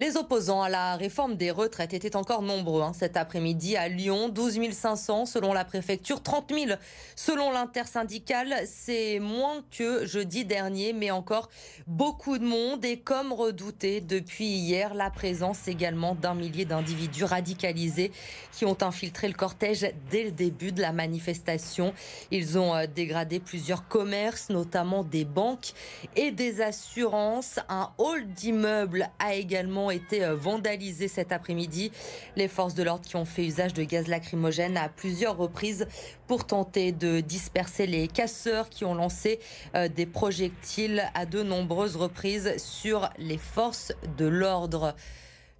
Les opposants à la réforme des retraites étaient encore nombreux cet après-midi à Lyon. 12 500 selon la préfecture, 30 000 selon l'intersyndicale. C'est moins que jeudi dernier, mais encore beaucoup de monde. Et comme redouté depuis hier, la présence également d'un millier d'individus radicalisés qui ont infiltré le cortège dès le début de la manifestation. Ils ont dégradé plusieurs commerces, notamment des banques et des assurances. Un hall d'immeubles a également été vandalisé cet après-midi. Les forces de l'ordre qui ont fait usage de gaz lacrymogène à plusieurs reprises pour tenter de disperser les casseurs qui ont lancé des projectiles à de nombreuses reprises sur les forces de l'ordre.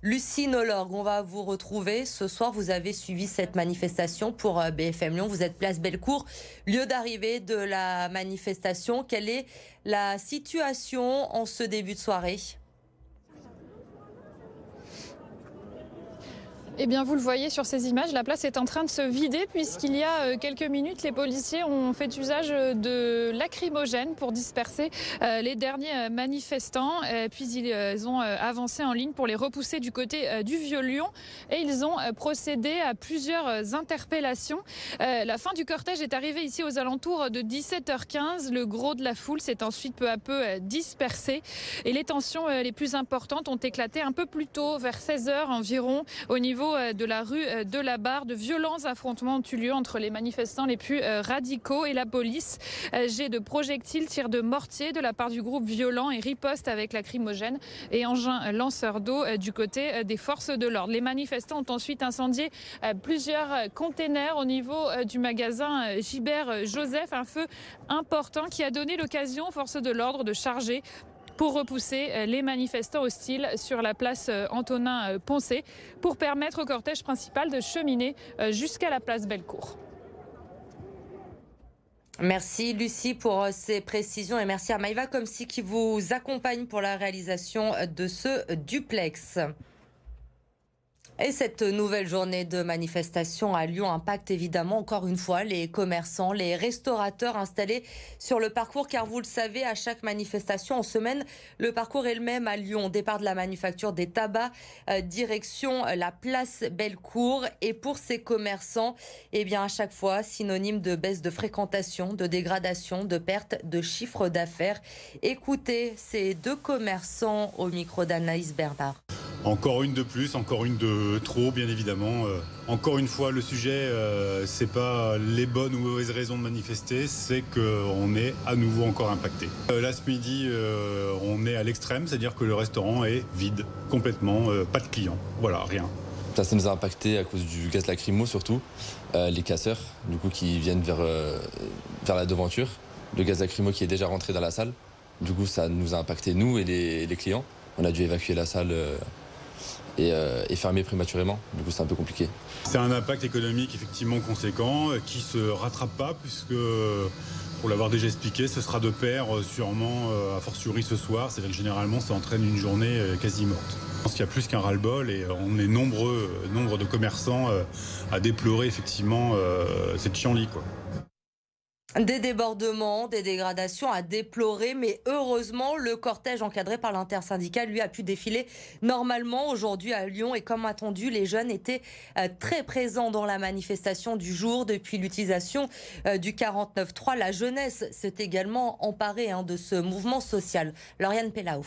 Lucie Nolorgue, on va vous retrouver. Ce soir, vous avez suivi cette manifestation pour BFM Lyon. Vous êtes place Bellecour, lieu d'arrivée de la manifestation. Quelle est la situation en ce début de soirée ? Eh bien, vous le voyez sur ces images, la place est en train de se vider puisqu'il y a quelques minutes, les policiers ont fait usage de lacrymogènes pour disperser les derniers manifestants. Puis ils ont avancé en ligne pour les repousser du côté du Vieux-Lyon et ils ont procédé à plusieurs interpellations. La fin du cortège est arrivée ici aux alentours de 17h15. Le gros de la foule s'est ensuite peu à peu dispersé et les tensions les plus importantes ont éclaté un peu plus tôt, vers 16h environ, au niveau de la rue de la Barre. De violents affrontements ont eu lieu entre les manifestants les plus radicaux et la police. Jets de projectiles, tirs de mortier de la part du groupe violent et riposte avec lacrymogène et engins lanceurs d'eau du côté des forces de l'ordre. Les manifestants ont ensuite incendié plusieurs containers au niveau du magasin Gilbert Joseph. Un feu important qui a donné l'occasion aux forces de l'ordre de charger pour repousser les manifestants hostiles sur la place Antonin-Poncet pour permettre au cortège principal de cheminer jusqu'à la place Bellecour. Merci Lucie pour ces précisions et merci à Maïva Komsi qui vous accompagne pour la réalisation de ce duplex. Et cette nouvelle journée de manifestation à Lyon impacte évidemment encore une fois les commerçants, les restaurateurs installés sur le parcours. Car vous le savez, à chaque manifestation en semaine, le parcours est le même à Lyon. Départ de la manufacture des tabacs, direction la place Bellecour. Et pour ces commerçants, eh bien à chaque fois, synonyme de baisse de fréquentation, de dégradation, de perte de chiffre d'affaires. Écoutez ces deux commerçants au micro d'Anaïs Bernard. Encore une de plus, encore une de trop, bien évidemment. Encore une fois, le sujet, c'est pas les bonnes ou mauvaises raisons de manifester, c'est qu'on est à nouveau encore impacté. Là, ce midi, on est à l'extrême, c'est-à-dire que le restaurant est vide, complètement, pas de clients. Voilà, rien. Ça nous a impacté à cause du gaz lacrymo surtout, les casseurs, du coup, qui viennent vers la devanture. Le gaz lacrymo qui est déjà rentré dans la salle. Du coup, ça nous a impacté, nous et les clients. On a dû évacuer la salle et fermer prématurément. Du coup, c'est un peu compliqué. C'est un impact économique effectivement conséquent qui se rattrape pas puisque, pour l'avoir déjà expliqué, ce sera de pair sûrement a fortiori ce soir. C'est-à-dire que généralement, ça entraîne une journée quasi morte. Je pense qu'il y a plus qu'un ras-le-bol et on est nombre de commerçants à déplorer effectivement cette chienlit, quoi. Des débordements, des dégradations à déplorer, mais heureusement, le cortège encadré par l'intersyndicale, lui, a pu défiler normalement aujourd'hui à Lyon. Et comme attendu, les jeunes étaient très présents dans la manifestation du jour. Depuis l'utilisation du 49.3, la jeunesse s'est également emparée de ce mouvement social. Lauriane Pellaou.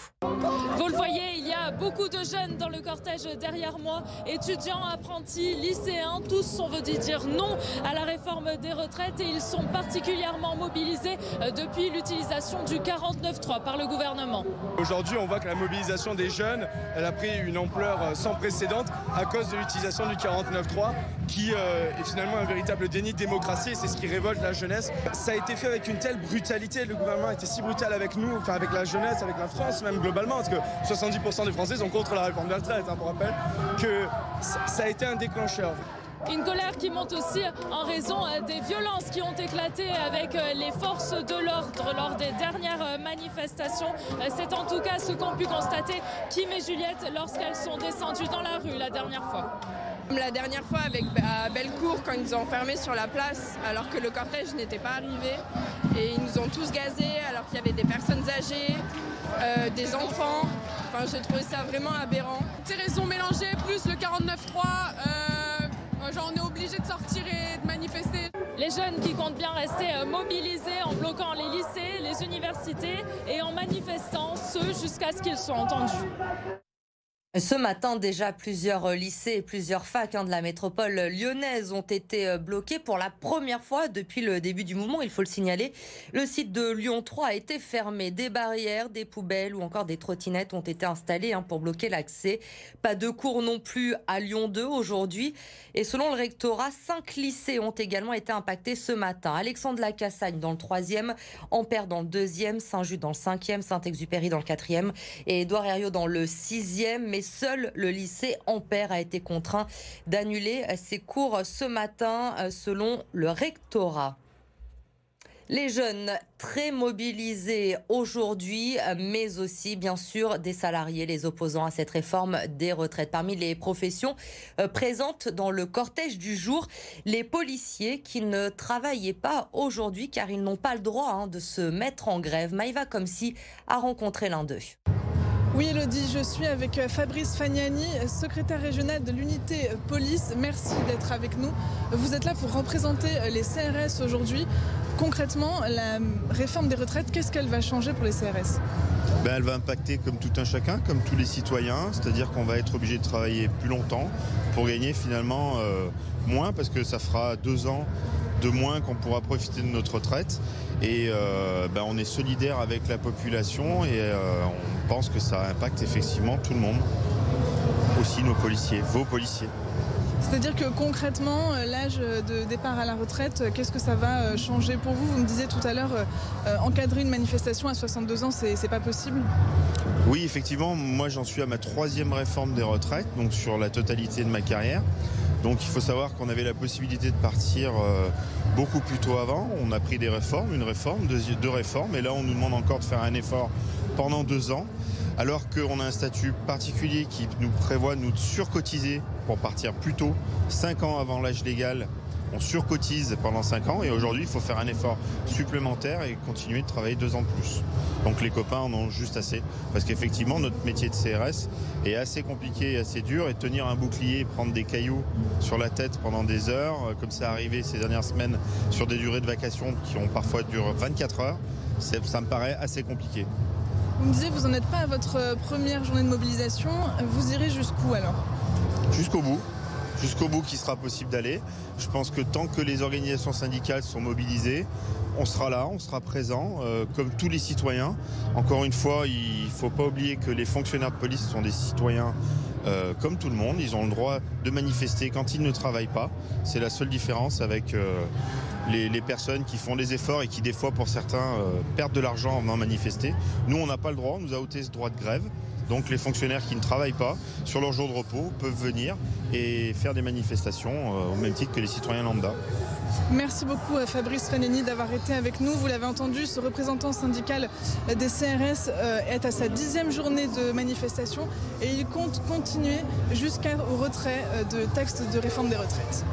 Vous le voyez, il y a beaucoup de jeunes dans le cortège derrière moi, étudiants, apprentis, lycéens, tous ont voulu dire non à la réforme des retraites et ils sont particulièrement mobilisés depuis l'utilisation du 49.3 par le gouvernement. Aujourd'hui, on voit que la mobilisation des jeunes, elle a pris une ampleur sans précédent à cause de l'utilisation du 49.3 qui est finalement un véritable déni de démocratie et c'est ce qui révolte la jeunesse. Ça a été fait avec une telle brutalité, le gouvernement a été si brutal avec nous, enfin avec la jeunesse, avec la France même globalement, parce que 70% des Français sont contre la réforme des retraites, pour rappel, que ça a été un déclencheur. Une colère qui monte aussi en raison des violences qui ont éclaté avec les forces de l'ordre lors des dernières manifestations. C'est en tout cas ce qu'ont pu constater Kim et Juliette lorsqu'elles sont descendues dans la rue la dernière fois. La dernière fois à Bellecour, quand ils nous ont enfermés sur la place alors que le cortège n'était pas arrivé. Et ils nous ont tous gazés alors qu'il y avait des personnes âgées, des enfants. Enfin, j'ai trouvé ça vraiment aberrant. changé, plus le 49.3, on est obligé de sortir et de manifester. Les jeunes qui comptent bien rester mobilisés en bloquant les lycées, les universités et en manifestant, jusqu'à ce qu'ils soient entendus. Ce matin, déjà, plusieurs lycées et plusieurs facs de la métropole lyonnaise ont été bloqués pour la première fois depuis le début du mouvement, il faut le signaler. Le site de Lyon 3 a été fermé. Des barrières, des poubelles ou encore des trottinettes ont été installées pour bloquer l'accès. Pas de cours non plus à Lyon 2 aujourd'hui. Et selon le rectorat, 5 lycées ont également été impactés ce matin. Alexandre-la-Cassagne dans le 3e, Ampère dans le 2e, Saint-Just dans le 5e, Saint-Exupéry dans le 4e et Édouard Herriot dans le 6e. Mais seul le lycée Ampère a été contraint d'annuler ses cours ce matin, selon le rectorat. Les jeunes très mobilisés aujourd'hui, mais aussi bien sûr des salariés, les opposants à cette réforme des retraites. Parmi les professions présentes dans le cortège du jour, les policiers qui ne travaillaient pas aujourd'hui car ils n'ont pas le droit de se mettre en grève. Maïva Komsi a rencontré l'un d'eux. Oui Elodie, je suis avec Fabrice Fagnani, secrétaire régional de l'unité police. Merci d'être avec nous. Vous êtes là pour représenter les CRS aujourd'hui. Concrètement, la réforme des retraites, qu'est-ce qu'elle va changer pour les CRS ? Elle va impacter comme tout un chacun, comme tous les citoyens. C'est-à-dire qu'on va être obligé de travailler plus longtemps pour gagner finalement moins, parce que ça fera 2 ans de moins qu'on pourra profiter de notre retraite. Et on est solidaire avec la population et on pense que ça impacte effectivement tout le monde. Aussi nos policiers, vos policiers. C'est-à-dire que concrètement, l'âge de départ à la retraite, qu'est-ce que ça va changer pour vous ? Vous me disiez tout à l'heure, encadrer une manifestation à 62 ans, c'est pas possible ? Oui, effectivement, moi j'en suis à ma 3e réforme des retraites, donc sur la totalité de ma carrière. Donc il faut savoir qu'on avait la possibilité de partir beaucoup plus tôt avant. On a pris des réformes, une réforme, 2 réformes, et là on nous demande encore de faire un effort pendant 2 ans, alors qu'on a un statut particulier qui nous prévoit de nous surcotiser pour partir plus tôt, 5 ans avant l'âge légal. On surcotise pendant 5 ans et aujourd'hui il faut faire un effort supplémentaire et continuer de travailler 2 ans de plus. Donc les copains en ont juste assez, parce qu'effectivement notre métier de CRS est assez compliqué et assez dur, et tenir un bouclier et prendre des cailloux sur la tête pendant des heures, comme ça arrivé ces dernières semaines sur des durées de vacation qui ont parfois duré 24 heures, ça me paraît assez compliqué. Vous me disiez que vous n'en êtes pas à votre première journée de mobilisation, vous irez jusqu'où alors ? Jusqu'au bout. Jusqu'au bout qu'il sera possible d'aller. Je pense que tant que les organisations syndicales sont mobilisées, on sera là, on sera présent, comme tous les citoyens. Encore une fois, il ne faut pas oublier que les fonctionnaires de police sont des citoyens comme tout le monde. Ils ont le droit de manifester quand ils ne travaillent pas. C'est la seule différence avec les personnes qui font des efforts et qui, des fois, pour certains, perdent de l'argent en venant manifester. Nous, on n'a pas le droit, on nous a ôté ce droit de grève. Donc les fonctionnaires qui ne travaillent pas sur leur jour de repos peuvent venir et faire des manifestations au même titre que les citoyens lambda. Merci beaucoup Fabrice Fagnani d'avoir été avec nous. Vous l'avez entendu, ce représentant syndical des CRS est à sa 10e journée de manifestation et il compte continuer jusqu'au retrait de texte de réforme des retraites.